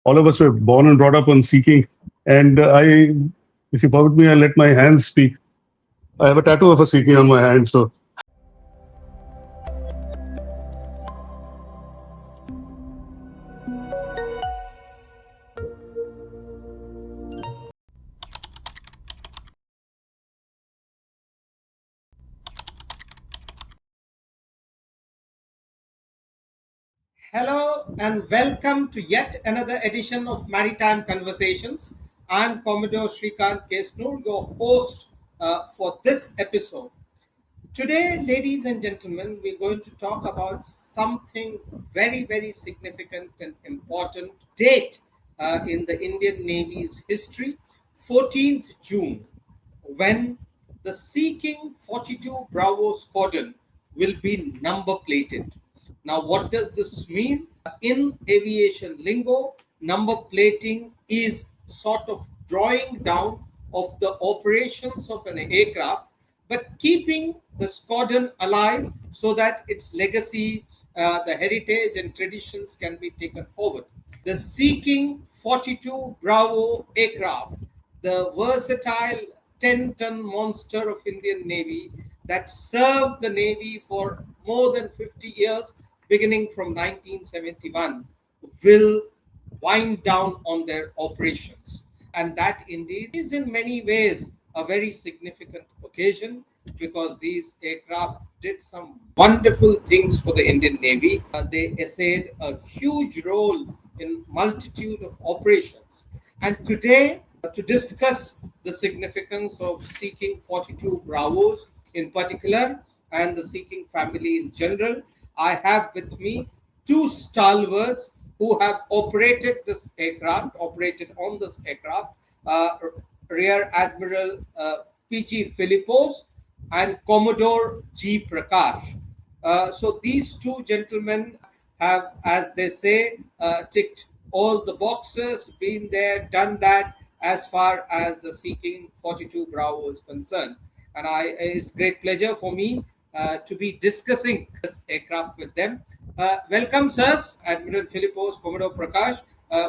all of us were born and brought up on seeking. And if you permit me, I let my hands speak. I have a tattoo of a seeking on my hand, so Hello and welcome to yet another edition of Maritime Conversations. I'm Commodore Srikant Kesnur, your host for this episode. Today, ladies and gentlemen, we're going to talk about something very, very significant and important date in the Indian Navy's history, 14th June, when the Seeking 42 Bravo Squadron will be number plated. Now, what does this mean? In aviation lingo, number plating is sort of drawing down of the operations of an aircraft, but keeping the squadron alive so that its legacy, the heritage and traditions can be taken forward. The Seeking 42 Bravo aircraft, the versatile 10-ton monster of Indian Navy that served the Navy for more than 50 years, beginning from 1971, will wind down on their operations. And that indeed is in many ways a very significant occasion because these aircraft did some wonderful things for the Indian Navy. They essayed a huge role in multitude of operations. And today, to discuss the significance of Seeking 42 Bravos in particular and the Seeking family in general, I have with me two stalwarts who have operated on this aircraft, Rear Admiral PG Philipose and Commodore G Prakash. So these two gentlemen have, as they say, ticked all the boxes, been there, done that, as far as the Seeking 42 Bravo is concerned. And it's great pleasure for me to be discussing this aircraft with them. Welcome, sirs, Admiral Philipose, Commodore Prakash.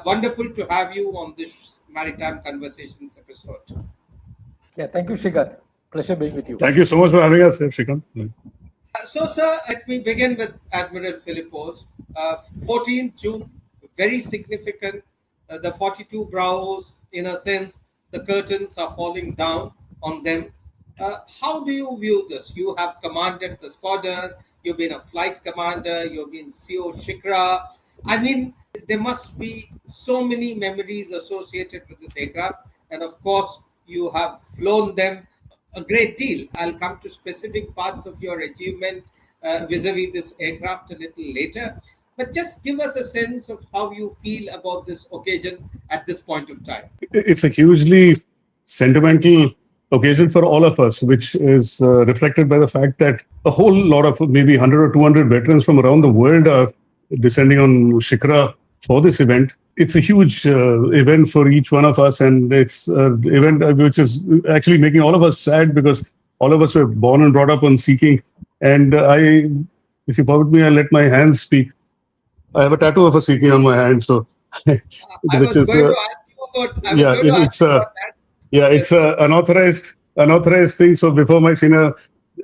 Wonderful to have you on this Maritime Conversations episode. Yeah, thank you, Srikant. Pleasure being with you. thank you so much for having us, Srikant. So, sir, let me begin with Admiral Philipose. 14th June, very significant. The 42 Bravos, in a sense, the curtains are falling down on them. How do you view this? You have commanded the squadron, you've been a flight commander, you've been CO Shikra. I mean, there must be so many memories associated with this aircraft. And of course, you have flown them a great deal. I'll come to specific parts of your achievement vis-a-vis this aircraft a little later. But just give us a sense of how you feel about this occasion at this point of time. It's a hugely sentimental occasion for all of us, which is reflected by the fact that a whole lot of maybe 100 or 200 veterans from around the world are descending on Shikra for this event. It's a huge event for each one of us, and it's an event which is actually making all of us sad because all of us were born and brought up on seeking. And if you permit me, I let my hands speak. I have a tattoo of a seeking on my hand, so I was going to ask you about that. Yeah, it's unauthorized thing. So before my senior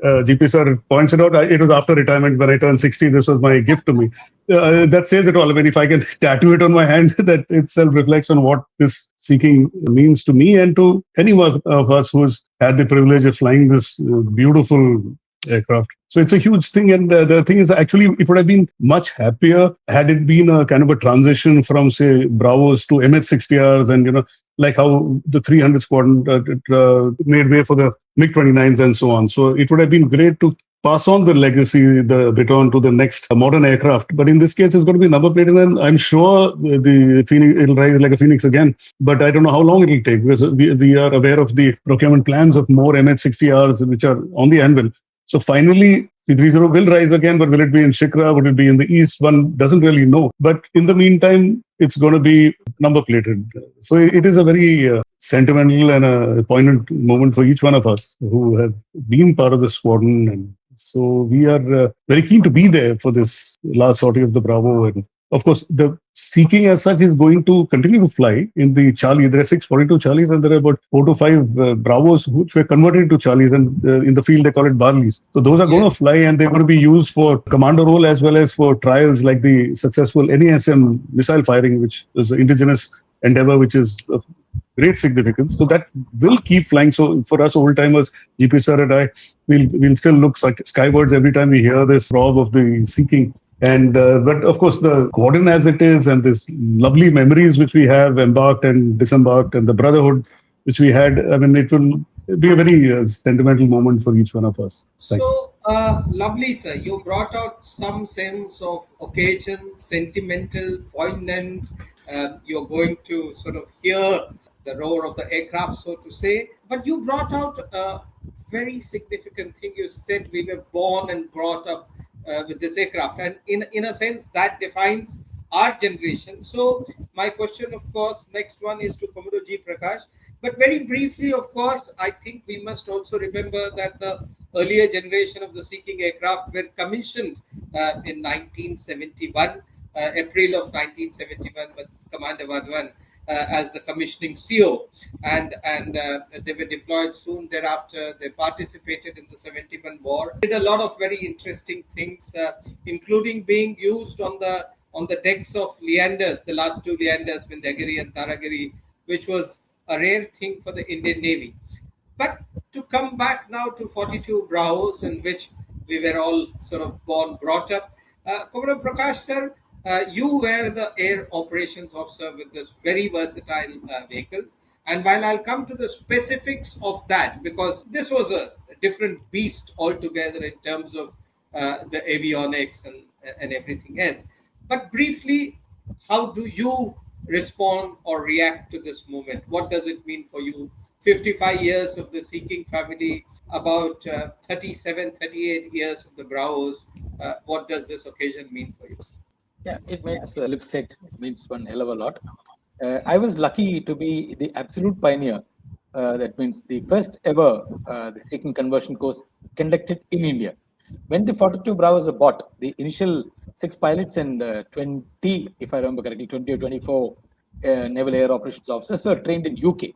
GP sir points it out, it was after retirement when I turned 60. This was my gift to me. That says it all. I mean, if I can tattoo it on my hand, that itself reflects on what this seeking means to me and to anyone of us who's had the privilege of flying this beautiful aircraft. So it's a huge thing. And the thing is, actually, it would have been much happier had it been a kind of a transition from, say, Bravos to MH-60Rs and, like how the 300 squadron made way for the MiG-29s and so on. So it would have been great to pass on the legacy, the baton to the next modern aircraft. But in this case, it's going to be number plated, and I'm sure the Phoenix, it'll rise like a phoenix again. But I don't know how long it'll take because we are aware of the procurement plans of more MH-60Rs which are on the anvil. So finally, P30 will rise again, but will it be in Shikra? Would it be in the east? One doesn't really know. But in the meantime, it's going to be number plated. So it is a very sentimental and a poignant moment for each one of us who have been part of the squadron. And so we are very keen to be there for this last sortie of the Bravo. And of course, the Seeking as such is going to continue to fly in the Charlie. There are 642 Charlies and there are about 4 to 5 Bravos which were converted into Charlies, and in the field they call it Barleys. So those are going to Yes. fly and they're going to be used for commando role as well as for trials like the successful NASM missile firing, which is an indigenous endeavor which is of great significance. So that will keep flying. So for us old timers, GP sir and I, we'll still look skywards every time we hear this rob of the Seeking. And but of course, the Quadrant as it is, and this lovely memories which we have embarked and disembarked, and the brotherhood which we had. I mean, it will be a very sentimental moment for each one of us. Thanks. So lovely, sir. You brought out some sense of occasion, sentimental, poignant. You're going to sort of hear the roar of the aircraft, so to say. But you brought out a very significant thing. You said we were born and brought up with this aircraft, and in a sense that defines our generation. So my question, of course, next one is to Commodore G Prakash. But very briefly, of course, I think we must also remember that the earlier generation of the Seeking aircraft were commissioned in 1971, April of 1971, with Commander Vadwan as the commissioning CO, and they were deployed soon thereafter. They participated in the 71 war, did a lot of very interesting things, including being used on the decks of Leanders, the last two Leanders, Vindhyagiri and Taragiri, which was a rare thing for the Indian Navy. But to come back now to 42 Bravos, in which we were all sort of born, brought up, Commodore Prakash sir, you were the air operations officer with this very versatile vehicle. And while I'll come to the specifics of that, because this was a different beast altogether in terms of the avionics and everything else. But briefly, how do you respond or react to this moment? What does it mean for you? 55 years of the Seeking family, about 37, 38 years of the Bravos. What does this occasion mean for you? Yeah, it makes lip set. It means one hell of a lot. I was lucky to be the absolute pioneer. That means the first ever the Seeking conversion course conducted in India. When the 42 Bravos were bought, the initial 6 pilots and 20, if I remember correctly, 20 or 24 Naval Air Operations officers were trained in UK.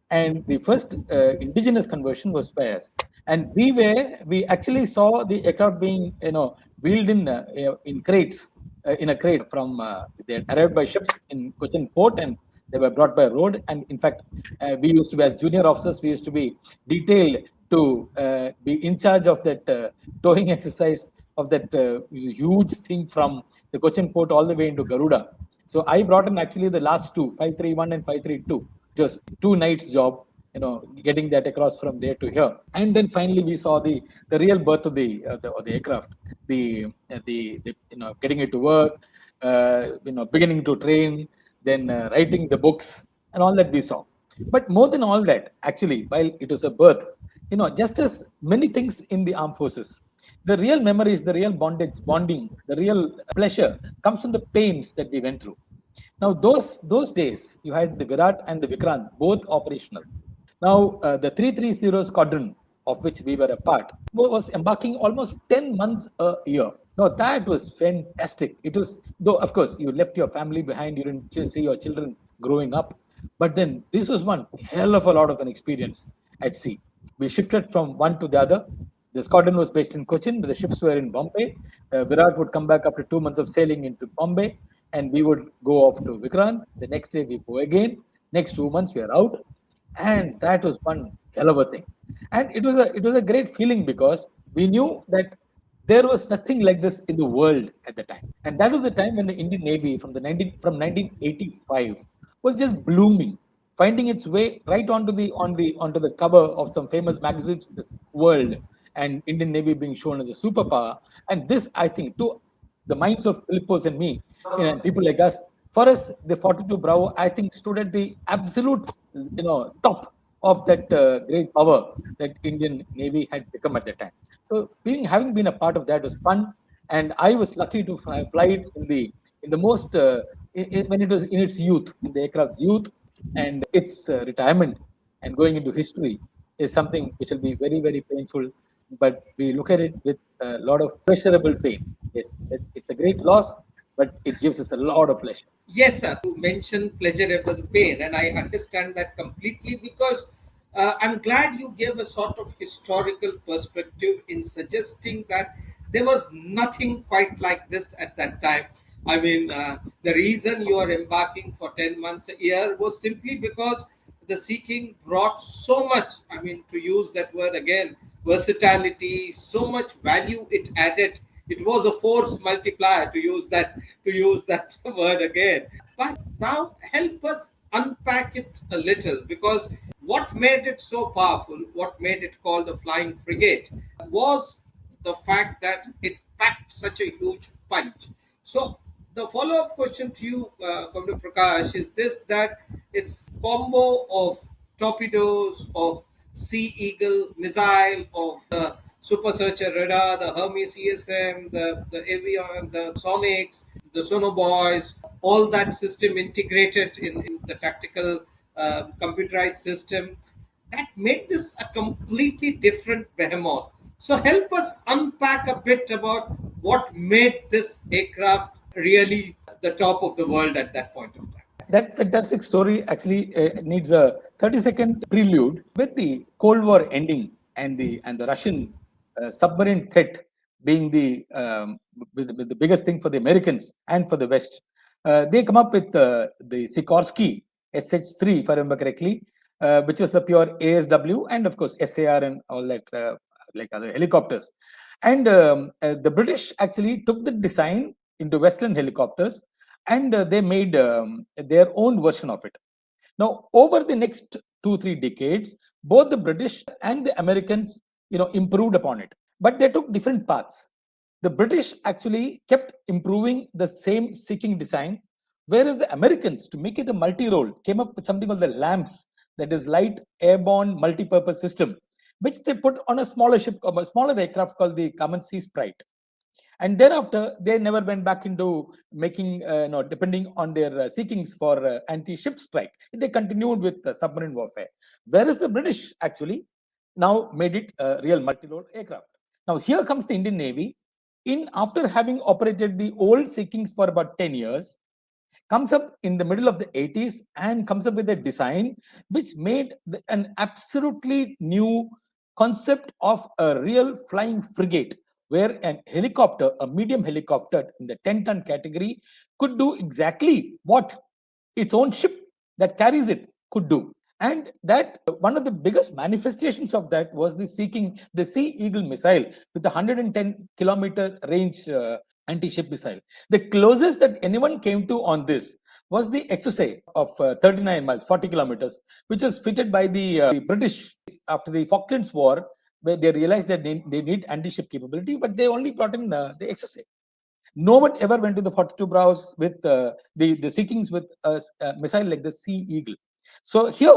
And the first indigenous conversion was by us. And we actually saw the aircraft being, wheeled in crates, in a crate from, they had arrived by ships in Cochin port and they were brought by road. And in fact, we used to be, as junior officers, we used to be detailed to be in charge of that towing exercise of that huge thing from the Cochin port all the way into Garuda. So I brought in actually the last two, 531 and 532, just 2 nights job, getting that across from there to here. And then finally we saw the real birth of the aircraft, the getting it to work, beginning to train, then writing the books and all that we saw. But more than all that, actually, while it was a birth, just as many things in the armed forces, the real memories, the real bonding, the real pleasure comes from the pains that we went through. Now, those days, you had the Virat and the Vikrant, both operational. Now, the 330 squadron, of which we were a part, was embarking almost 10 months a year. Now, that was fantastic. It was, though, of course, you left your family behind, you didn't see your children growing up. But then this was one hell of a lot of an experience at sea. We shifted from one to the other. The squadron was based in Cochin, but the ships were in Bombay. Virat would come back after 2 months of sailing into Bombay, and we would go off to Vikrant. The next day we go again. Next 2 months we are out, and that was one hell of a thing. And it was a great feeling because we knew that there was nothing like this in the world at the time, and that was the time when the Indian Navy from 1985 was just blooming, finding its way right onto the cover of some famous magazines, this world, and Indian Navy being shown as a superpower. And this, I think, to the minds of Philipose and me, people like us, for us, the 42 Bravo, I think, stood at the absolute, top of that great power that Indian Navy had become at that time. So, having been a part of that was fun, and I was lucky to fly it in the most when it was in its youth, in the aircraft's youth, and its retirement and going into history is something which will be very, very painful. But we look at it with a lot of pleasurable pain. It's a great loss, but it gives us a lot of pleasure. Yes, sir. You mentioned pleasurable pain, and I understand that completely because I'm glad you gave a sort of historical perspective in suggesting that there was nothing quite like this at that time. I mean, the reason you are embarking for 10 months a year was simply because the seeking brought so much, I mean, to use that word again, versatility, so much value it added. It was a force multiplier, to use that word again. But now help us unpack it a little, because what made it so powerful, what made it called a flying frigate, was the fact that it packed such a huge punch. So the follow-up question to you, Commodore Prakash, is this: that it's combo of torpedoes, of Sea Eagle missile, of the Super Searcher radar, the Hermes ESM, the Avion, the Sonics, the Sonoboys, all that system integrated in the tactical computerized system, that made this a completely different behemoth. So help us unpack a bit about what made this aircraft really the top of the world at that point of time. That fantastic story actually needs a 30-second prelude with the Cold War ending and the Russian submarine threat being with the biggest thing for the Americans and for the West. They come up with the Sikorsky SH-3, if I remember correctly, which was a pure ASW, and of course SAR and all that, like other helicopters. And the British actually took the design into Western helicopters, and they made their own version of it. Now, over the next 2-3 decades, both the British and the Americans, improved upon it, but they took different paths. The British actually kept improving the same seeking design, whereas the Americans, to make it a multi-role, came up with something called the LAMPS, that is Light Airborne Multi-Purpose System, which they put on a smaller ship, a smaller aircraft called the Common Sea Sprite. And thereafter, they never went back into making, depending on their seekings for anti-ship strike. They continued with submarine warfare, whereas the British actually now made it a real multi-role aircraft. Now, here comes the Indian Navy. After having operated the old seekings for about 10 years, comes up in the middle of the 80s and comes up with a design which made an absolutely new concept of a real flying frigate, where an helicopter, a medium helicopter in the 10-ton category, could do exactly what its own ship that carries it could do. And that one of the biggest manifestations of that was the Sea Eagle missile with the 110-kilometer range anti-ship missile. The closest that anyone came to on this was the Exocet of 39 miles, 40 kilometers, which was fitted by the British after the Falklands War, where they realized that they need anti-ship capability, but they only brought in the Exocet. No one ever went to the 42 Browse with the seekings with a missile like the Sea Eagle. So here,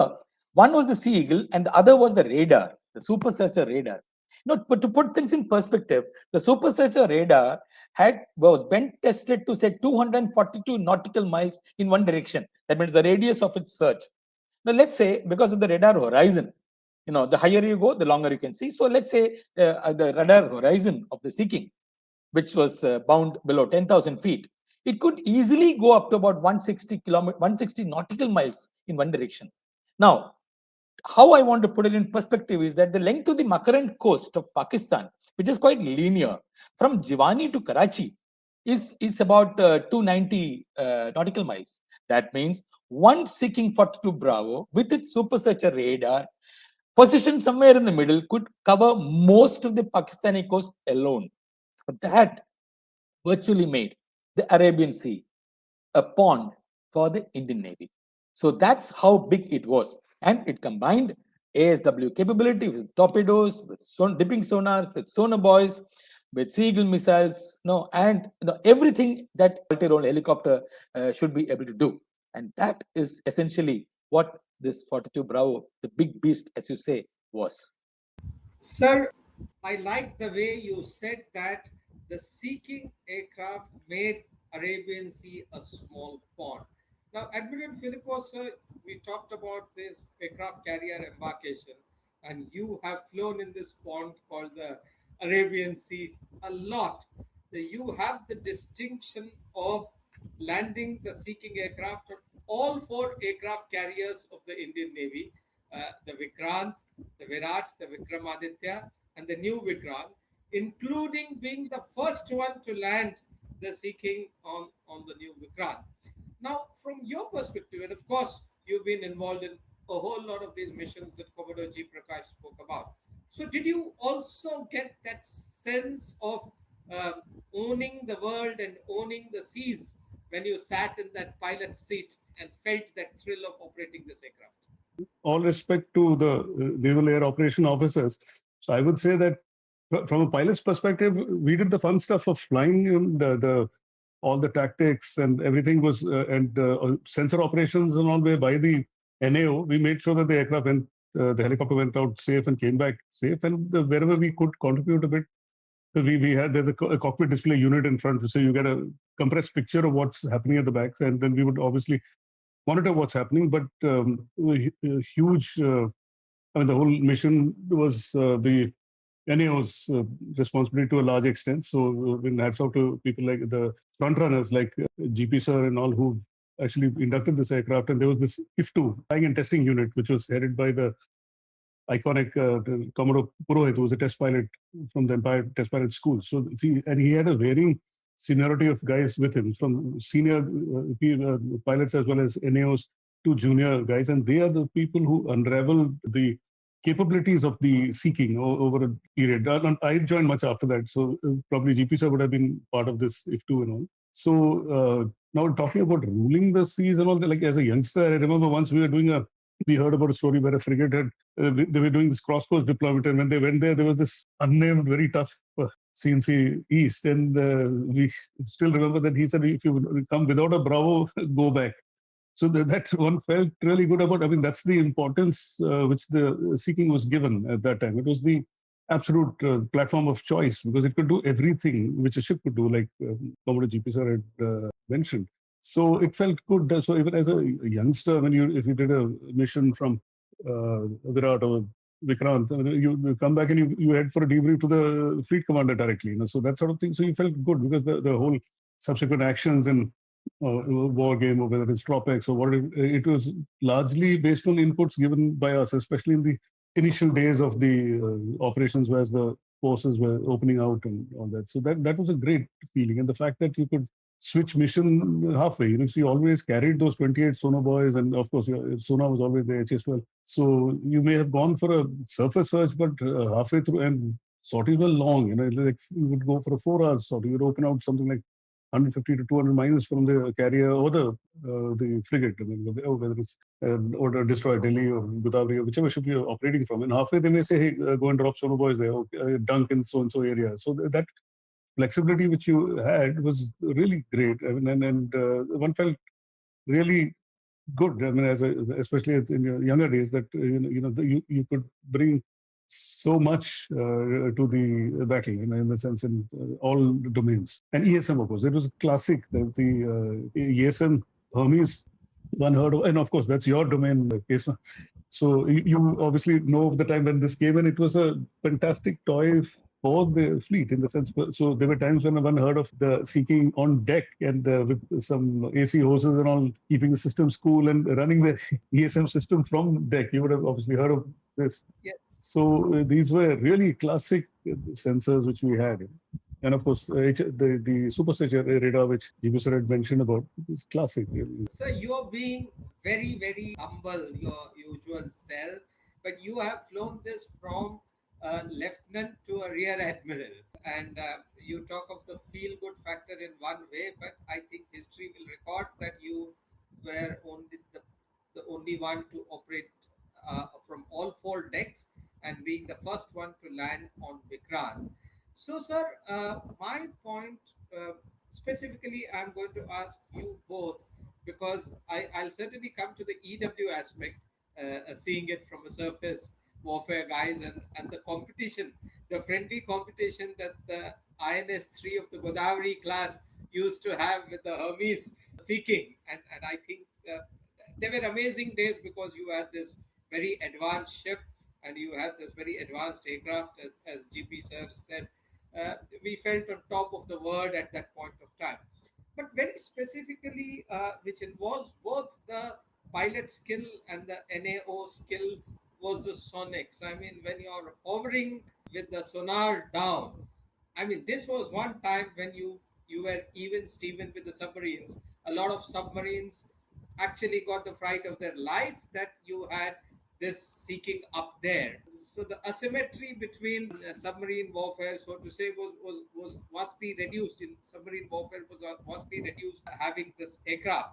one was the Sea Eagle and the other was the radar, the Super Searcher radar. But to put things in perspective, the Super Searcher radar was bent tested to say 242 nautical miles in one direction. That means the radius of its search. Now, let's say because of the radar horizon, the higher you go, the longer you can see. So let's say the radar horizon of the seeking, which was bound below 10,000 feet, it could easily go up to about 160 nautical miles in one direction. Now, how I want to put it in perspective is that the length of the Makran coast of Pakistan, which is quite linear, from Jiwani to Karachi, is about 290 nautical miles. That means one seeking 42 Bravo with its Super Searcher radar, positioned somewhere in the middle, could cover most of the Pakistani coast alone. That virtually made the Arabian Sea a pond for the Indian Navy. So that's how big it was. And it combined ASW capability with torpedoes, with dipping sonars, with sonobuoys, with Sea Eagle missiles, and everything that multi-role helicopter should be able to do. And that is essentially what this 42 Bravo, the big beast, as you say, was. Sir, I like the way you said that the seeking aircraft made Arabian Sea a small pond. Now, Admiral Philipose, sir, we talked about this aircraft carrier embarkation, and you have flown in this pond called the Arabian Sea a lot. you have the distinction of landing the seeking aircraft on all four aircraft carriers of the Indian Navy, the Vikrant, the Virat, the Vikramaditya, and the new Vikrant, including being the first one to land the seeking on the new Vikrant. Now, from your perspective, and of course, you've been involved in a whole lot of these missions that Commodore G Prakash spoke about. So, did you also get that sense of um, owning the world and owning the seas when you sat in that pilot seat and felt that thrill of operating this aircraft? All respect to the Naval Air Operation officers. So I would say that from a pilot's perspective, we did the fun stuff of flying the all the tactics and everything was and sensor operations and all were by the NAO. We made sure that the aircraft went, the helicopter went out safe and came back safe, and wherever we could contribute a bit. So we had there's a cockpit display unit in front, so you get a compressed picture of what's happening at the back, and then we would obviously monitor what's happening. But huge, I mean, the whole mission was the NAO's responsibility to a large extent. So hats off to people like the front runners like GP sir and all who actually inducted this aircraft. And there was this IF2 flying and testing unit, which was headed by the iconic Commodore Purohit, who was a test pilot from the Empire Test Pilot School. So and he had a varying seniority of guys with him, from senior pilots as well as NAOs to junior guys, and they are the people who unraveled the capabilities of the seeking over a period. I joined much after that, so probably GP sir would have been part of this IF2 and all. So now talking about ruling the seas and all, like as a youngster, I remember once we heard about a story where a frigate had they were doing this cross-coast deployment, and when they went there was this unnamed, very tough CNC East, and we still remember that he said, if you come without a Bravo, go back. So that one felt really good about. I mean, that's the importance which the seeking was given at that time. It was the absolute platform of choice because it could do everything which a ship could do, like Commodore GP sir had mentioned. So it felt good. So even as a youngster, if you did a mission from Virat or Vikrant, you come back and you head for a debrief to the fleet commander directly. So that sort of thing. So you felt good because the whole subsequent actions in war game, or whether it's tropics or what it was largely based on inputs given by us, especially in the initial days of the operations, whereas the forces were opening out and all that. So that was a great feeling, and the fact that you could switch mission halfway. So you always carried those 28 sonar buoys, and of course, your sonar was always the HS-12. So you may have gone for a surface search, but halfway through, and sorties were long. Like you would go for a 4 hour sortie. You would open out something like 150 to 200 miles from the carrier or the frigate. I mean, whether it's or destroy Delhi or Godavari or whichever ship you're operating from. And halfway they may say, hey, go and drop sonar buoys there, or dunk in so and so area. So that flexibility which you had was really great. I mean, and one felt really good. I mean, especially in your younger days, that you could bring so much to the battle, in the sense in all domains. And ESM, of course, it was classic. The ESM Hermes, one heard of, and of course that's your domain, case. So you obviously know of the time when this came in. It was a fantastic toy for the fleet, in the sense. So there were times when one heard of the seeking on deck and with some AC hoses and all, keeping the system cool and running the ESM system from deck. You would have obviously heard of this. Yes. So these were really classic sensors which we had. And of course, the superstructure radar, which GP sir had mentioned about, is classic. Really. Sir, you're being very, very humble, your usual self, but you have flown this from a lieutenant to a rear admiral. And you talk of the feel good factor in one way, but I think history will record that you were only the only one to operate from all four decks and being the first one to land on Vikrant. So, sir, my point specifically, I'm going to ask you both because I'll certainly come to the EW aspect, seeing it from a surface warfare guys, and the competition, the friendly competition that the INS 3 of the Godavari class used to have with the Hermes seeking. And I think they were amazing days because you had this very advanced ship and you had this very advanced aircraft, as GP sir said. we felt on top of the world at that point of time. But very specifically, which involves both the pilot skill and the NAO skill, was the sonics. I mean, when you're hovering with the sonar down, I mean, this was one time when you were even Steven with the submarines. A lot of submarines actually got the fright of their life that you had this seeking up there. So the asymmetry between submarine warfare, so to say, was vastly reduced. In submarine warfare was vastly reduced having this aircraft.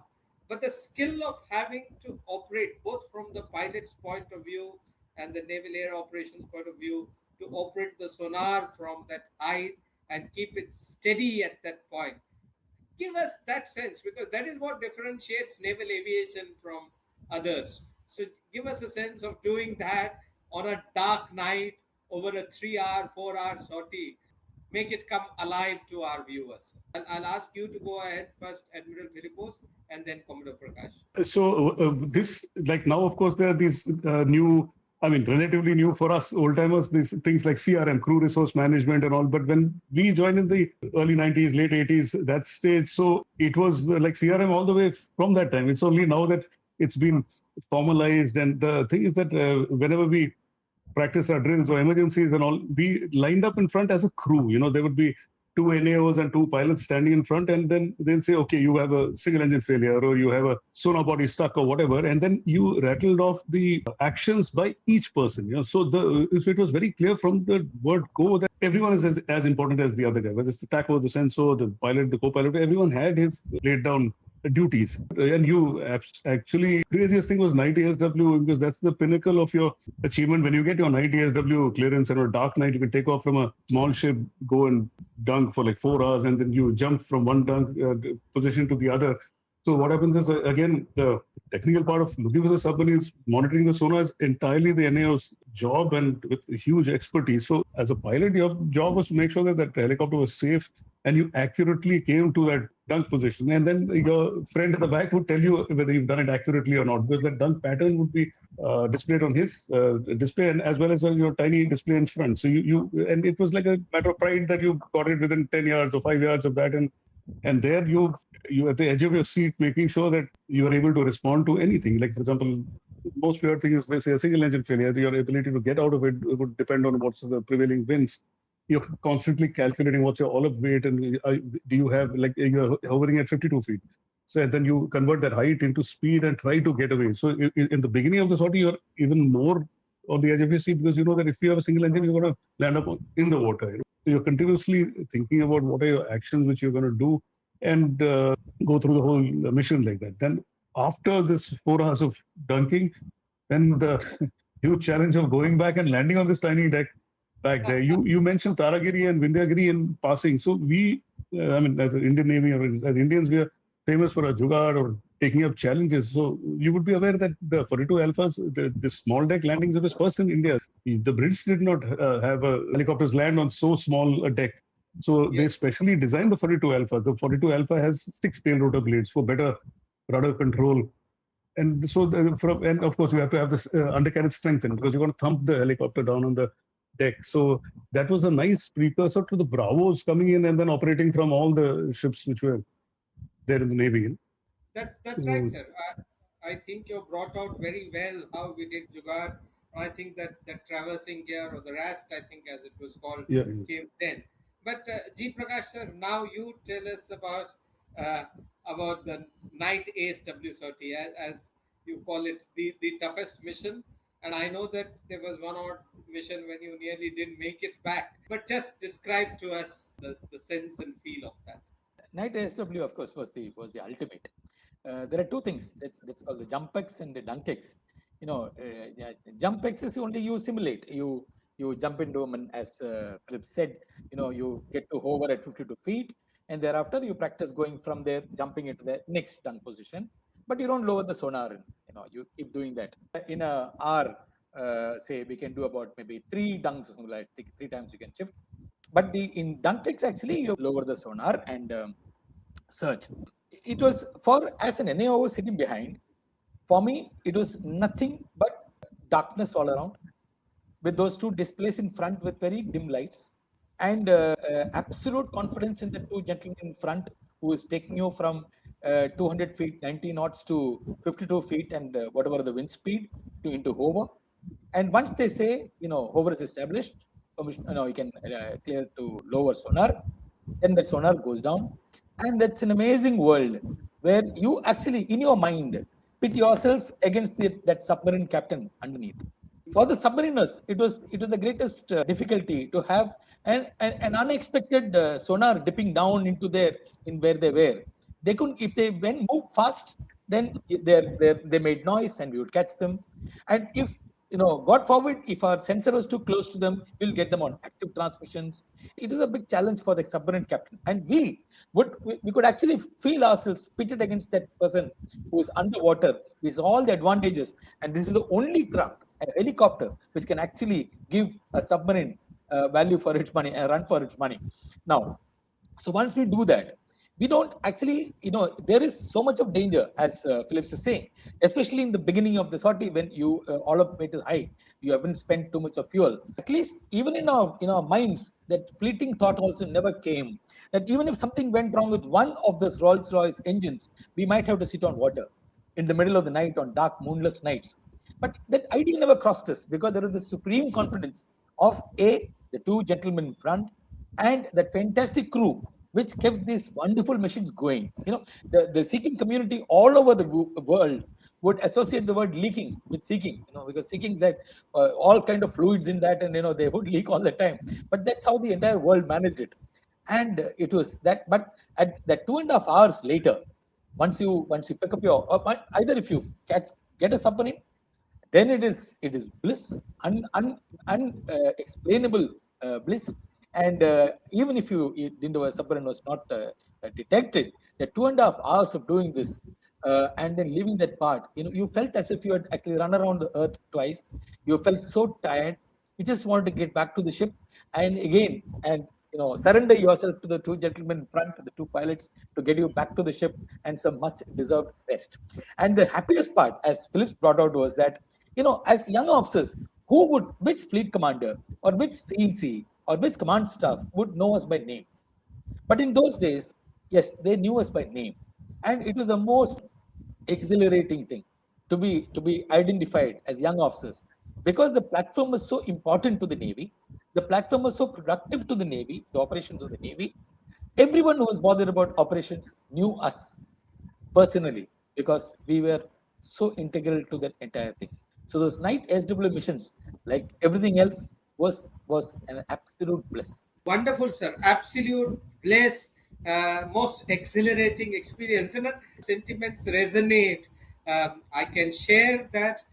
But the skill of having to operate both from the pilot's point of view and the naval air operations point of view to operate the sonar from that height and keep it steady at that point. Give us that sense, because that is what differentiates naval aviation from others. So give us a sense of doing that on a dark night over a 3 hour, 4 hour sortie. Make it come alive to our viewers. I'll ask you to go ahead first, Admiral Philipose, and then Commodore Prakash. So this, like now, of course, there are these new, I mean, relatively new for us old timers, these things like CRM, crew resource management and all. But when we joined in the early 90s, late 80s, that stage, so it was like CRM all the way from that time. It's only now that it's been formalized. And the thing is that whenever we practice our drills or emergencies and all, we lined up in front as a crew. You know, there would be two NAOs and two pilots standing in front, and then they'll say, okay, you have a single engine failure or you have a sonar body stuck or whatever, and then you rattled off the actions by each person. You know, so it was very clear from the word go that everyone is as important as the other guy, whether it's the TACO, the sensor, the pilot, the co-pilot, everyone had his laid down duties. And you actually, craziest thing was night ASW, because that's the pinnacle of your achievement. When you get your night ASW clearance and on a dark night, you can take off from a small ship, go and dunk for like 4 hours, and then you jump from one dunk position to the other. So what happens is, again, the technical part of looking for the submarines, monitoring the sonar is entirely the NAO's job, and with huge expertise. So as a pilot, your job was to make sure that that helicopter was safe and you accurately came to that dunk position. And then your friend at the back would tell you whether you've done it accurately or not, because that dunk pattern would be displayed on his display, and as well as your tiny display in front. So and it was like a matter of pride that you got it within 10 yards or 5 yards of that. And there you at the edge of your seat, making sure that you are able to respond to anything. Like, for example, most weird thing is, they say, a single engine failure. Your ability to get out of it would depend on what's the prevailing winds. You're constantly calculating what's your olive weight, and do you have, like, you're hovering at 52 feet. So then you convert that height into speed and try to get away. So in the beginning of the sortie, you're even more on the edge of your seat, because you know that if you have a single engine, you're going to land up in the water. You know? So you're continuously thinking about what are your actions which you're going to do, and go through the whole mission like that. Then after this 4 hours of dunking, then the huge challenge of going back and landing on this tiny deck back there. You mentioned Taragiri and Vindhyagiri in passing. So we, I mean, as an Indian Navy or as Indians, we are famous for our jugaad or taking up challenges. So you would be aware that the 42 Alphas, the small deck landings, it was first in India. The Brits did not have helicopters land on so small a deck. So they specially designed the 42 Alpha. The 42 Alpha has 6 tail rotor blades for better rudder control. And so, and of course, you have to have this undercarriage strengthened, because you're going to thump the helicopter down on the deck. So that was a nice precursor to the Bravos coming in and then operating from all the ships which were there in the Navy. That's right, sir. I think you brought out very well how we did jugaad. I think that the traversing gear, or the RAST, I think as it was called, came then. But G Prakash sir, now you tell us about the night ASW sortie, as you call it, the toughest mission. And I know that there was one odd mission when you nearly didn't make it back. But just describe to us the sense and feel of that. Night ASW, of course, was the ultimate. There are two things that's called the Jumpex and the Dunkex. You know, Jumpex is only you simulate. You jump into them, and as Philip said, you know, you get to hover at 52 feet, and thereafter you practice going from there, jumping into the next dunk position. But you don't lower the sonar. You know, you keep doing that. In a hour, say we can do about maybe 3 dunks or something like that. 3 times you can shift. But in Dunkex, actually, you lower the sonar and search. It was as an NAO sitting behind. For me, it was nothing but darkness all around, with those 2 displays in front with very dim lights. and absolute confidence in the two gentlemen in front who is taking you from 200 feet, 90 knots to 52 feet and whatever the wind speed to into hover. And once they say, hover is established, you can clear to lower sonar, then that sonar goes down. And that's an amazing world where you actually, in your mind, pit yourself against that submarine captain underneath. For the submariners, it was the greatest difficulty to have an unexpected sonar dipping down into in where they were. They couldn't, if they went move fast, then they made noise and we would catch them. And if God forbid, if our sensor was too close to them, we'll get them on active transmissions. It is a big challenge for the submarine captain, and we could actually feel ourselves pitted against that person who is underwater with all the advantages. And this is the only craft, a helicopter, which can actually give a submarine value for its money and run for its money. Now, so once we do that, we don't actually, there is so much of danger, as Phillips is saying, especially in the beginning of the sortie when you all of it is high, you haven't spent too much of fuel. At least even in our minds, that fleeting thought also never came that even if something went wrong with one of those Rolls-Royce engines, we might have to sit on water in the middle of the night on dark, moonless nights. But that idea never crossed us because there is the supreme confidence of the two gentlemen in front and that fantastic crew which kept these wonderful machines going. The seeking community all over the world would associate the word leaking with seeking, because seeking had all kind of fluids in that, and they would leak all the time. But that's how the entire world managed it, and it was that. But at that 2.5 hours later, once you pick up your either if you get a submarine, then it is bliss, unexplainable bliss. And even if the submarine was not detected, the 2.5 hours of doing this and then leaving that part, you felt as if you had actually run around the earth twice. You felt so tired. You just wanted to get back to the ship and again, and surrender yourself to the two gentlemen in front, the two pilots, to get you back to the ship and some much deserved rest. And the happiest part, as Phillips brought out, was that, as young officers, which fleet commander or which CNC or which command staff would know us by names? But in those days, yes, they knew us by name. And it was the most exhilarating thing to be identified as young officers, because the platform was so important to the Navy. The platform was so productive to the Navy, the operations of the Navy. Everyone who was bothered about operations knew us personally because we were so integral to that entire thing. So those night SW missions, like everything else, was an absolute bliss. Wonderful, sir. Absolute bliss. Most exhilarating experience, and sentiments resonate. I can share that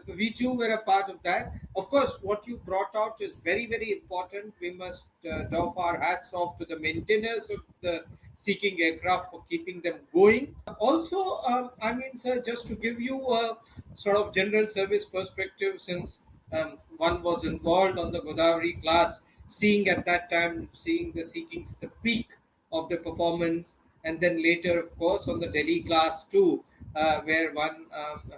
we too were a part of that. Of course, what you brought out is very, very important. We must doff our hats off to the maintainers of the seeking aircraft for keeping them going. Also, sir, just to give you a sort of general service perspective, since one was involved on the Godavari class, seeing at that time, seeing the Seekings, the peak of the performance, and then later, of course, on the Delhi class too, where one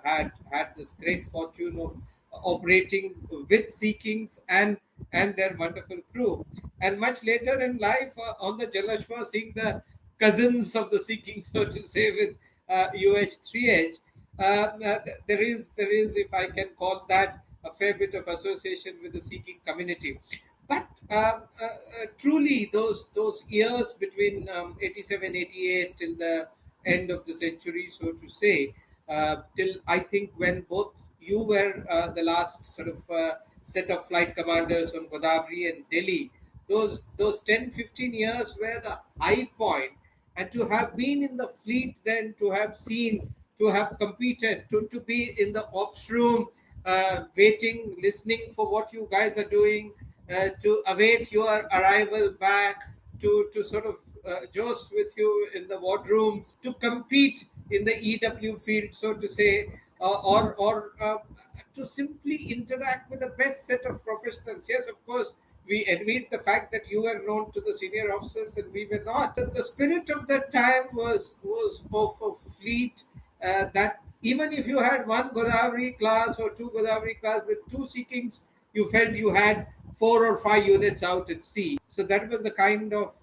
had this great fortune of operating with Seekings and their wonderful crew, and much later in life on the Jalashwa, seeing the cousins of the Seekings, so to say, with UH-3H. There is, if I can call that, a fair bit of association with the seeking community. But truly, those years between 87, 88 till the end of the century, so to say, till I think when both you were the last sort of set of flight commanders on Godavari and Delhi, those 10, 15 years were the high point. And to have been in the fleet, then to have seen, to have competed, to be in the ops room, waiting, listening for what you guys are doing, to await your arrival back, to sort of joust with you in the wardrooms, to compete in the EW field, so to say, or to simply interact with the best set of professionals. Yes, of course, we admit the fact that you were known to the senior officers and we were not. The spirit of that time was of a fleet that even if you had one Godavari class or two Godavari class with two Seekings, you felt you had 4 or 5 units out at sea. So that was the kind of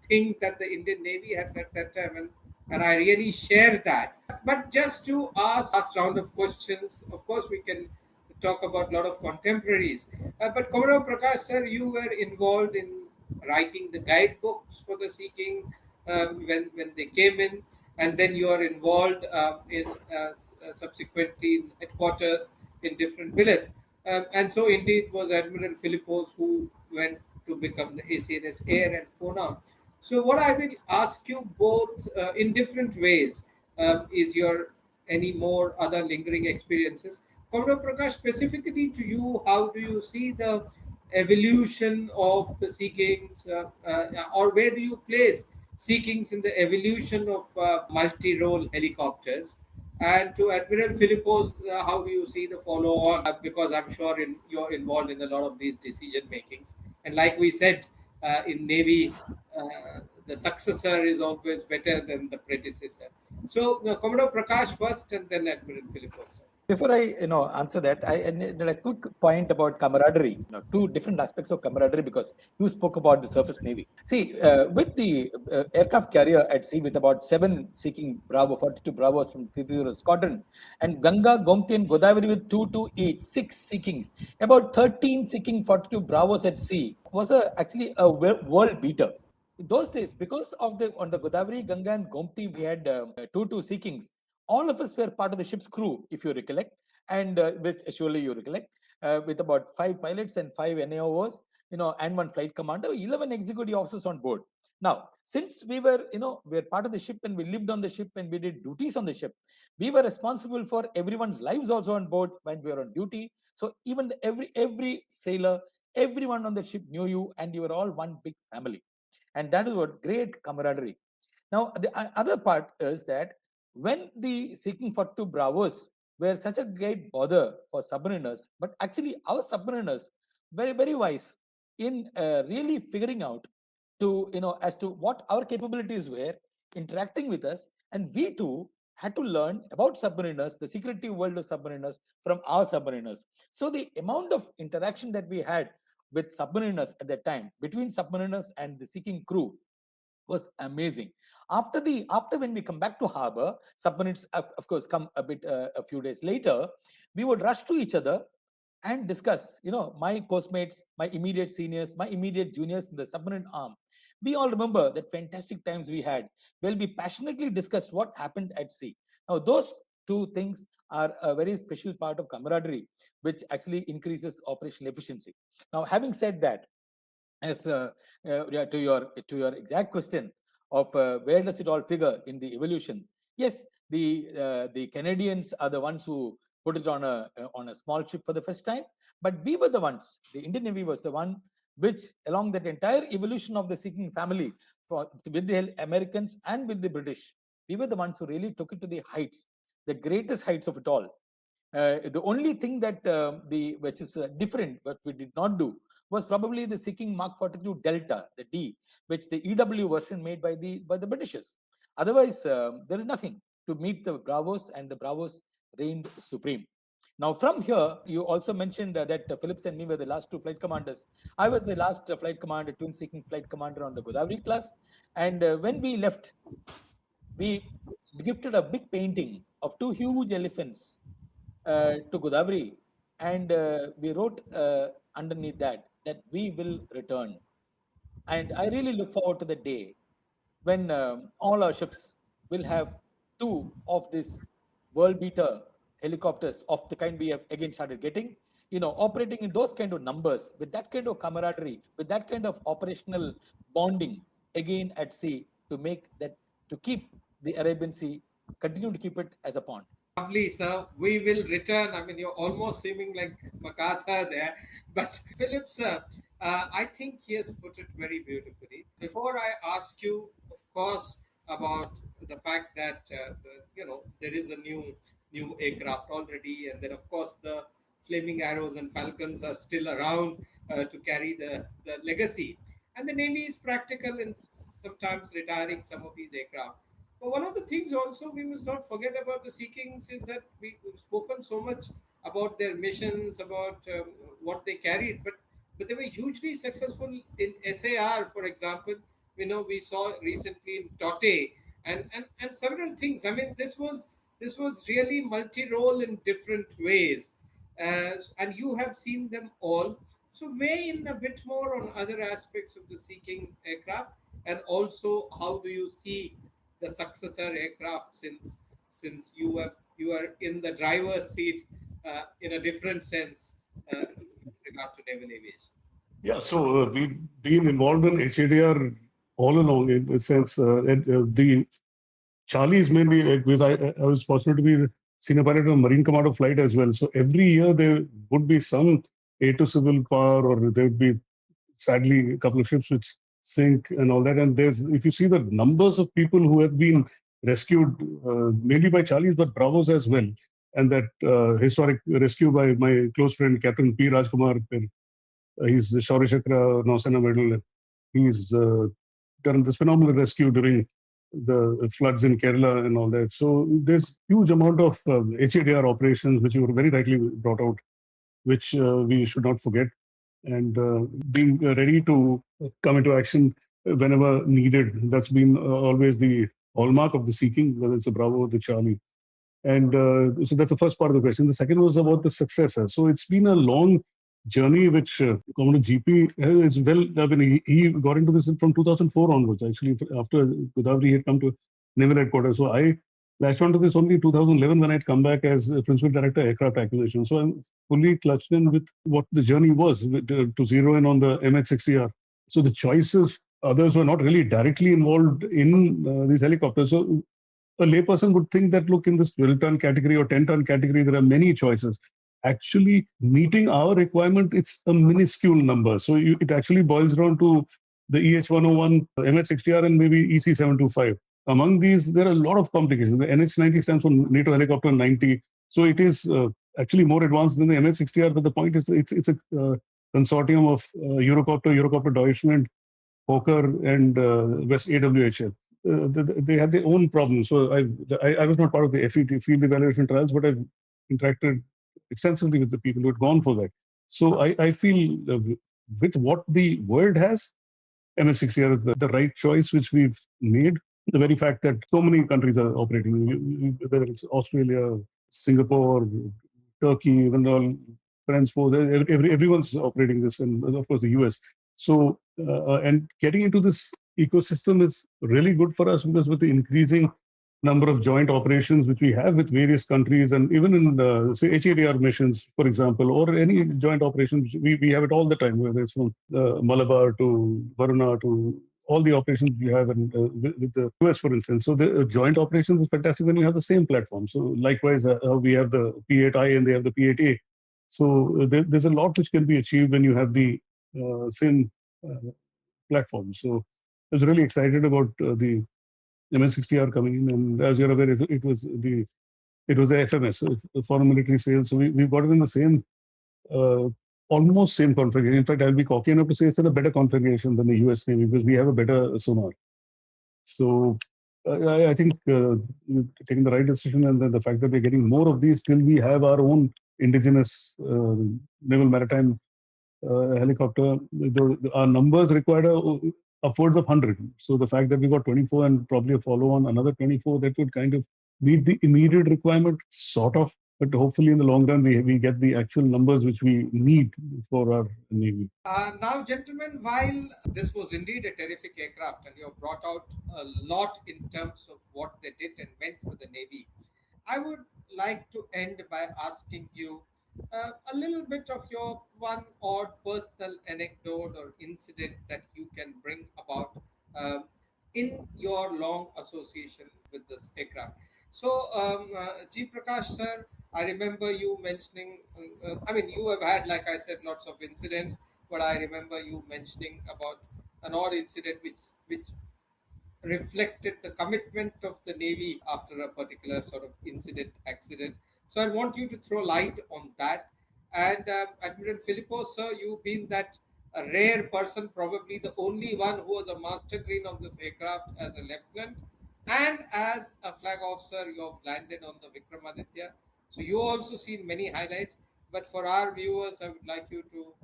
thing that the Indian Navy had at that time, and I really share that. But just to ask last round of questions, of course, we can talk about a lot of contemporaries. But Commodore Prakash, sir, you were involved in writing the guidebooks for the Sea when they came in, and then you are involved in subsequently in headquarters in different billets. And so indeed was Admiral Philipose, who went to become the ACNS Air and Phona. So what I will ask you both in different ways is your any more other lingering experiences. Commodore Prakash, specifically to you, how do you see the evolution of the Sea Kings, or where do you place Sea Kings in the evolution of multi-role helicopters? And to Admiral Philipose, how do you see the follow-on? Because I'm sure you're involved in a lot of these decision makings. And like we said, in Navy, the successor is always better than the predecessor. So, Commodore Prakash first, and then Admiral Philipose. Before I answer that, I need a quick point about camaraderie. Two different aspects of camaraderie, because you spoke about the surface navy. See, with the aircraft carrier at sea with about 7 seeking Bravo 42 Bravos from 330 Squadron, and Ganga, Gomti, and Godavari with 2 each, 6 seekings, about 13 seeking 42 Bravos at sea was actually a world beater. In those days, because of on the Godavari, Ganga, and Gomti, we had 2 seekings. All of us were part of the ship's crew, if you recollect, and which surely you recollect, with about 5 pilots and 5 NAOs, and 1 flight commander, 11 executive officers on board. Now, since we were part of the ship and we lived on the ship and we did duties on the ship, we were responsible for everyone's lives also on board when we were on duty. So even every sailor, everyone on the ship knew you, and you were all one big family, and that is what great camaraderie. Now, the other part is that when the seeking 42 Bravos were such a great bother for submariners, but actually our submariners very, very wise in really figuring out as to what our capabilities were, interacting with us, and we too had to learn about submariners, the secretive world of submariners, from our submariners. So the amount of interaction that we had with submariners at that time, between submariners and the seeking crew, was amazing. After when we come back to harbor, submarines of course come a few days later. We would rush to each other and discuss. My postmates, my immediate seniors, my immediate juniors in the submarine arm. We all remember that fantastic times we had. Well, we passionately discussed what happened at sea. Now, those two things are a very special part of camaraderie, which actually increases operational efficiency. Now, having said that, as to your exact question of where does it all figure in the evolution? Yes, the Canadians are the ones who put it on a small ship for the first time, but we were the ones. The Indian Navy was the one which, along that entire evolution of the seeking family, with the Americans and with the British, we were the ones who really took it to the heights, the greatest heights of it all. The only thing that which is different, what we did not do, was probably the seeking Mark 42 Delta, the D, which the EW version made by the Britishers. Otherwise, there is nothing to meet the Bravos, and the Bravos reigned supreme. Now, from here, you also mentioned that Phillips and me were the last 2 flight commanders. I was the last flight commander, twin seeking flight commander on the Godavari class. And when we left, we gifted a big painting of 2 huge elephants to Godavari, and we wrote underneath that we will return. And I really look forward to the day when all our ships will have 2 of these world beater helicopters of the kind we have again started getting, operating in those kind of numbers, with that kind of camaraderie, with that kind of operational bonding again at sea, to keep the Arabian Sea, continue to keep it as a pond. Lovely, sir. We will return. I mean, you're almost seeming like Makatha there. But Philip, sir, I think he has put it very beautifully. Before I ask you, of course, about the fact that there is a new aircraft already, and then of course the Flaming Arrows and Falcons are still around to carry the legacy. And the Navy is practical in sometimes retiring some of these aircraft. But one of the things also we must not forget about the Sea Kings is that we've spoken so much about their missions, about what they carried, but but they were hugely successful in SAR, for example. We saw recently in Tote and several things. I mean, this was really multi-role in different ways, and you have seen them all. So weigh in a bit more on other aspects of the seeking aircraft, and also how do you see the successor aircraft, since you are in the driver's seat in a different sense with regard to naval aviation. Yeah, so we've been involved in HADR all along in the sense the Charlie is mainly because I was fortunate to be the senior pilot of Marine Commando flight as well. So every year there would be some air to civil power, or there would be sadly a couple of ships which sink and all that. And there's if you see the numbers of people who have been rescued, mainly by Charlies but Bravos as well, and that historic rescue by my close friend Captain P. Rajkumar. He's the Shaurya Chakra Nausena Medal. He's done this phenomenal rescue during the floods in Kerala and all that. So there's huge amount of HADR operations, which you were very rightly brought out, which we should not forget, and being ready to come into action whenever needed. That's been always the hallmark of the seeking, whether it's a Bravo or the Charlie. And so that's the first part of the question. The second was about the successor. So it's been a long journey, which Commodore GP is well. I mean, he got into this from 2004 onwards. Actually, after Godavari had come to Naval Headquarters. So I latched onto this only in 2011 when I'd come back as Principal Director Aircraft Acquisition. So I'm fully clutched in with what the journey was to zero in on the MH-60R. So the choices, others were not really directly involved in these helicopters. So a layperson would think that, look, in this 12-ton category or 10-ton category, there are many choices. Actually, meeting our requirement, it's a minuscule number. So it actually boils down to the EH-101, MH-60R, and maybe EC-725. Among these, there are a lot of complications. The NH-90 stands for NATO Helicopter 90. So it is actually more advanced than the MH-60R, but the point is it's a consortium of Eurocopter Deutschland, Hawker, and West AWHL. They had their own problems. So I was not part of the FET field evaluation trials, but I've interacted extensively with the people who had gone for that. So I feel with what the world has, MS60R is the right choice which we've made. The very fact that so many countries are operating, whether it's Australia, Singapore, Turkey, even all France force, everyone's operating this, and of course the US. So and getting into this ecosystem is really good for us because with the increasing number of joint operations which we have with various countries, and even in say HADR missions, for example, or any joint operations, we have it all the time, whether it's from Malabar to Varuna to all the operations we have with the US, for instance. So the joint operations is fantastic when you have the same platform. So likewise, we have the P8I and they have the P8A. So there's a lot which can be achieved when you have the same platform. So I was really excited about the MS60R coming in, and as you're aware, it was a FMS, foreign military sales. So we've got it in the same, almost same configuration. In fact, I'll be cocky enough to say it's in a better configuration than the US Navy because we have a better sonar. So I think taking the right decision, and then the fact that we're getting more of these till we have our own indigenous naval maritime helicopter, our numbers required upwards of 100. So the fact that we got 24 and probably a follow on another 24, that would kind of meet the immediate requirement, sort of. But hopefully, in the long run, we get the actual numbers which we need for our Navy. Now, gentlemen, while this was indeed a terrific aircraft and you have brought out a lot in terms of what they did and meant for the Navy, I would like to end by asking you a little bit of your one odd personal anecdote or incident that you can bring about in your long association with this aircraft. So, G Prakash sir, I remember you mentioning. I mean, you have had, like I said, lots of incidents, but I remember you mentioning about an odd incident which reflected the commitment of the Navy after a particular sort of accident. So I want you to throw light on that. And Admiral Philipose, sir, you've been that a rare person, probably the only one who was a master green on this aircraft as a lieutenant. And as a flag officer, you've landed on the Vikramaditya. So you also seen many highlights. But for our viewers, I would like you to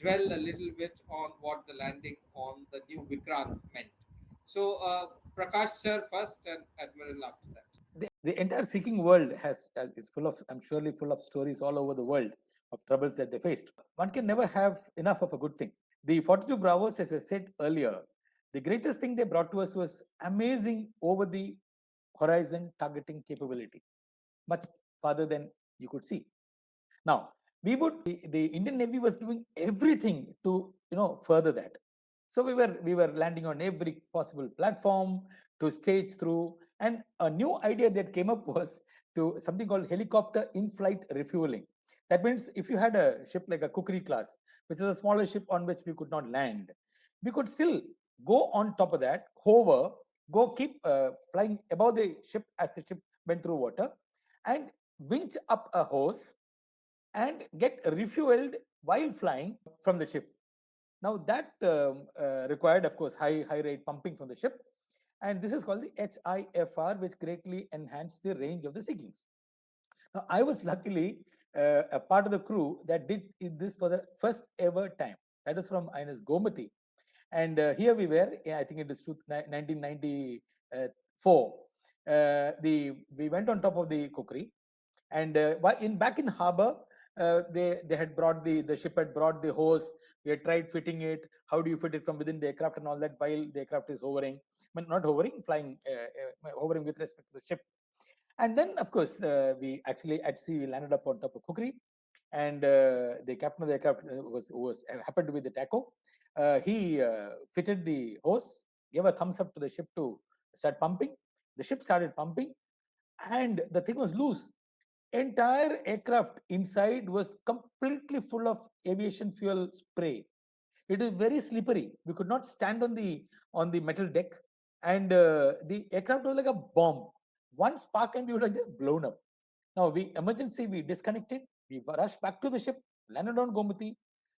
dwell a little bit on what the landing on the new Vikrant meant. So, Prakash sir first and Admiral after that. The entire seeking world is full of, I'm surely full of stories all over the world of troubles that they faced. One can never have enough of a good thing. The 42 Bravos, as I said earlier, the greatest thing they brought to us was amazing over the horizon targeting capability, much farther than you could see. Now, the Indian Navy was doing everything to further that. So we were landing on every possible platform to stage through, and a new idea that came up was to something called helicopter in-flight refueling. That means if you had a ship like a Kukri class, which is a smaller ship on which we could not land, we could still go on top of that, hover, go keep flying above the ship as the ship went through water, and winch up a hose and get refueled while flying from the ship. Now that required, of course, high rate pumping from the ship, and this is called the HIFR, which greatly enhanced the range of the seekings. Now, I was luckily a part of the crew that did this for the first ever time. That is from INS Gomati, and here we were. I think it is 1994. We went on top of the Kukri, and back in harbor. They had brought the ship had brought the hose. We had tried fitting it. How do you fit it from within the aircraft and all that while the aircraft is hovering? I mean, not hovering, flying, hovering with respect to the ship. And then, of course, we actually at sea we landed up on top of Kukri, and the captain of the aircraft was happened to be the TACO. He fitted the hose, gave a thumbs up to the ship to start pumping. The ship started pumping, and the thing was loose. Entire aircraft inside was completely full of aviation fuel spray. It is very slippery. We could not stand on the metal deck, and the aircraft was like a bomb. One spark and we would have just blown up. Now we disconnected. We rushed back to the ship, landed on Gomati.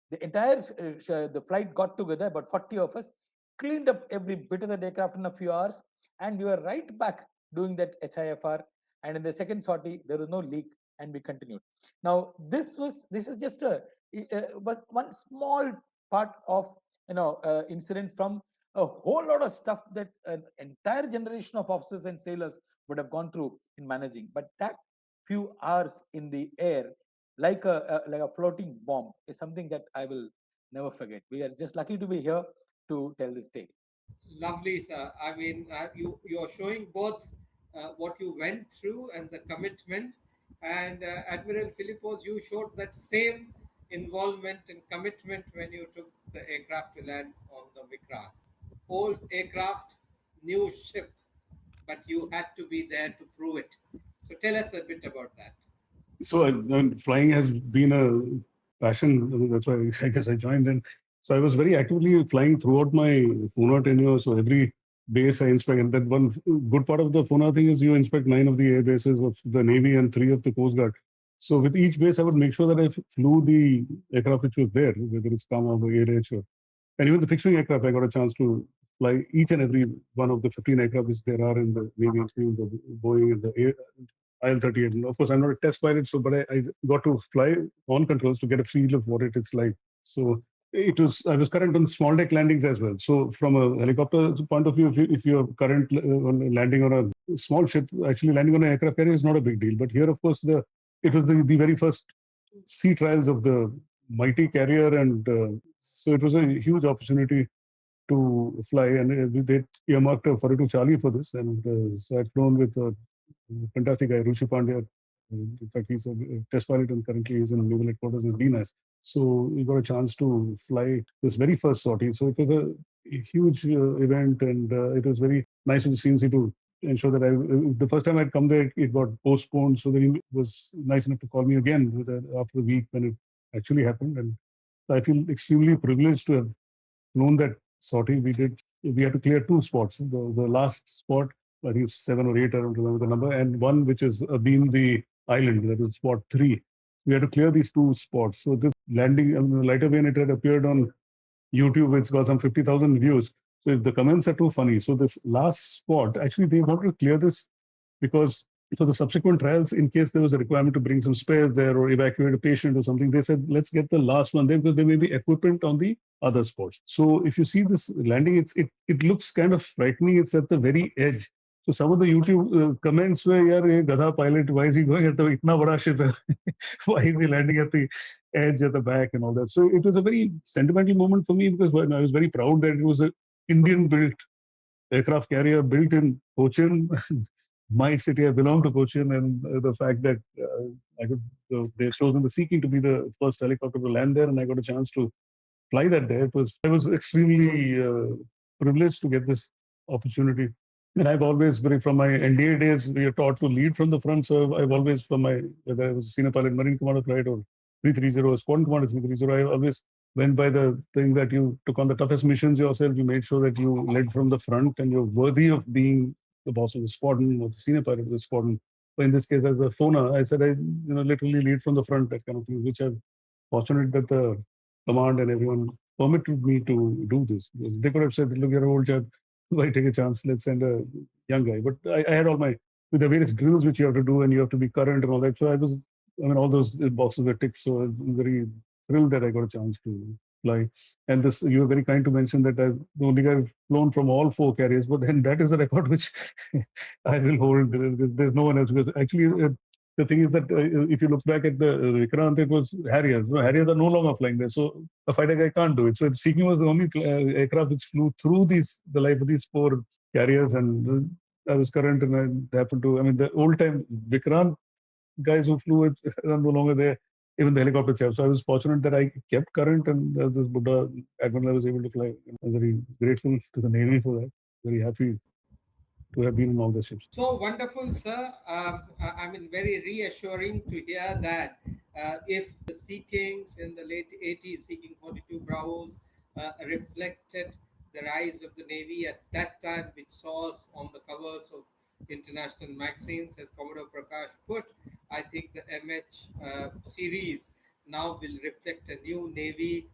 The entire the flight got together, about 40 of us, cleaned up every bit of the aircraft in a few hours, and we were right back doing that HIFR. And in the second sortie, there was no leak, and we continued. Now, this is just one small part of incident from a whole lot of stuff that an entire generation of officers and sailors would have gone through in managing. But that few hours in the air, like a floating bomb, is something that I will never forget. We are just lucky to be here to tell this tale. Lovely, sir. I mean, you're showing both what you went through and the commitment. And Admiral Philipose, you showed that same involvement and commitment when you took the aircraft to land on the Vikrant. Old aircraft, new ship, but you had to be there to prove it. So tell us a bit about that. So flying has been a passion. That's why I guess I joined in. So I was very actively flying throughout my FUNA tenure. So every base I inspect, and that one good part of the FUNA thing is you inspect 9 of the air bases of the Navy and 3 of the Coast Guard. So with each base, I would make sure that I flew the aircraft which was there, whether it's Kama or AH or, and even the fixed wing aircraft. I got a chance to fly each and every one of the 15 aircraft which there are in the Navy, the Boeing and the IL-38. And of course, I'm not a test pilot, so but I got to fly on controls to get a feel of what it is like. So I was current on small deck landings as well. So from a helicopter point of view, if you're current landing on a small ship, actually landing on an aircraft carrier is not a big deal. But here, of course, it was the very first sea trials of the mighty carrier, and so it was a huge opportunity to fly, and they earmarked a 42 Charlie for this, and so I'd flown with a fantastic guy, Rushi Pandya. In fact, he's a test pilot and currently he's in Naval Headquarters as DNAS. So we got a chance to fly this very first sortie. So it was a huge event, and it was very nice of the CNC to ensure that the first time I'd come there, it got postponed. So then he was nice enough to call me again after a week when it actually happened. And I feel extremely privileged to have known that sortie. We had to clear 2 spots. The last spot, I think it's 7 or 8, I don't remember the number, and one which is abeam the island, that is spot 3. We had to clear these 2 spots. So this landing, later when it had appeared on YouTube, it's got some 50,000 views. So the comments are too funny. So this last spot, actually they wanted to clear this because for the subsequent trials, in case there was a requirement to bring some spares there or evacuate a patient or something, they said, let's get the last one there because there may be equipment on the other spots. So if you see this landing, it looks kind of frightening. It's at the very edge. So some of the YouTube comments were, "Yaar, ye Gadha pilot, why is he going at the itna bada ship hai? Why is he landing at the edge at the back and all that?" So it was a very sentimental moment for me because I was very proud that it was an Indian-built aircraft carrier built in Cochin, my city. I belong to Cochin, and the fact that I could, they've chosen the Sea King to be the first helicopter to land there, and I got a chance to fly that day. I was extremely privileged to get this opportunity. And I've always, from my NDA days, we are taught to lead from the front. So I've always, from my, whether I was a senior pilot, Marine Commander flight, or 330, or Squadron Commander 330, I always went by the thing that you took on the toughest missions yourself. You made sure that you led from the front and you're worthy of being the boss of the squadron or the senior pilot of the squadron. But in this case, as a FONA, I said I literally lead from the front, that kind of thing, which I'm fortunate that the command and everyone permitted me to do this. They could have said, look, you're an old chap, why take a chance? Let's send a young guy. But I had all my, with the various drills which you have to do and you have to be current and all that. So all those boxes were ticked. So I'm very thrilled that I got a chance to fly. And this, you were very kind to mention that I'm the only guy who's flown from all 4 carriers, but then that is a record which I will hold. There's no one else. Because actually, the thing is that if you look back at the Vikrant, it was Harriers. No, Harriers are no longer flying there. So a fighter guy can't do it. So Sea King was the only aircraft which flew through the life of these 4 carriers. And I was current, and I happened to, the old time Vikrant guys who flew it are no longer there, even the helicopter chaps. So I was fortunate that I kept current, and as this Buddha Admiral, I was able to fly. I'm very grateful to the Navy for that. Very happy to have been in all the ships. So wonderful, sir. Very reassuring to hear that if the Sea Kings in the late 80s, Sea King 42 Bravos, reflected the rise of the Navy at that time, which saw us on the covers of international magazines, as Commodore Prakash put, I think the MH series now will reflect a new Navy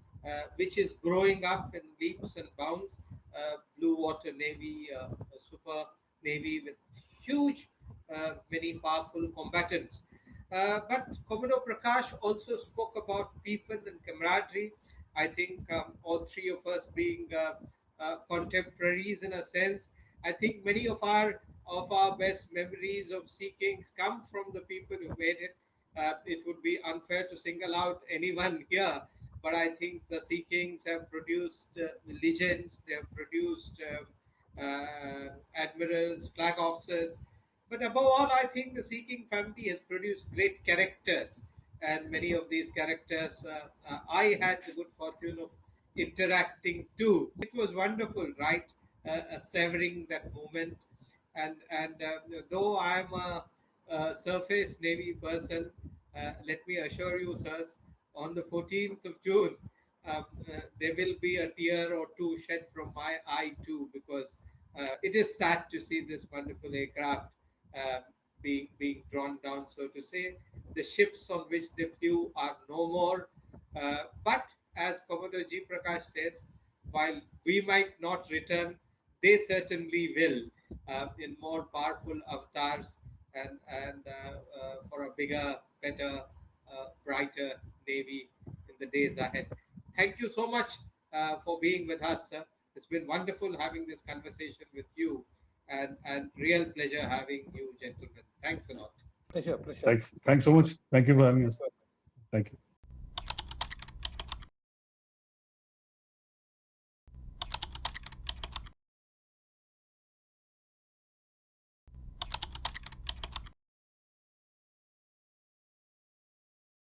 which is growing up in leaps and bounds. Blue water Navy, a super Navy with huge, many powerful combatants. But Commodore Prakash also spoke about people and camaraderie. I think all 3 of us being contemporaries in a sense, I think many of our best memories of Sea Kings come from the people who made it. It would be unfair to single out anyone here, but I think the Sea Kings have produced legends. They have produced admirals, flag officers. But above all, I think the Sea King family has produced great characters. And many of these characters, I had the good fortune of interacting too. It was wonderful, right? Severing that moment. And though I'm a surface Navy person, let me assure you, sirs, on the 14th of June, there will be a tear or two shed from my eye too, because it is sad to see this wonderful aircraft being drawn down, so to say. The ships on which they flew are no more. But as Commodore G Prakash says, while we might not return, they certainly will in more powerful avatars and for a bigger, better, brighter Navy in the days ahead. Thank you so much for being with us, sir. It's been wonderful having this conversation with you, and real pleasure having you, gentlemen. Thanks a lot. Pleasure. Thanks so much. Thank you for having us. Thank you.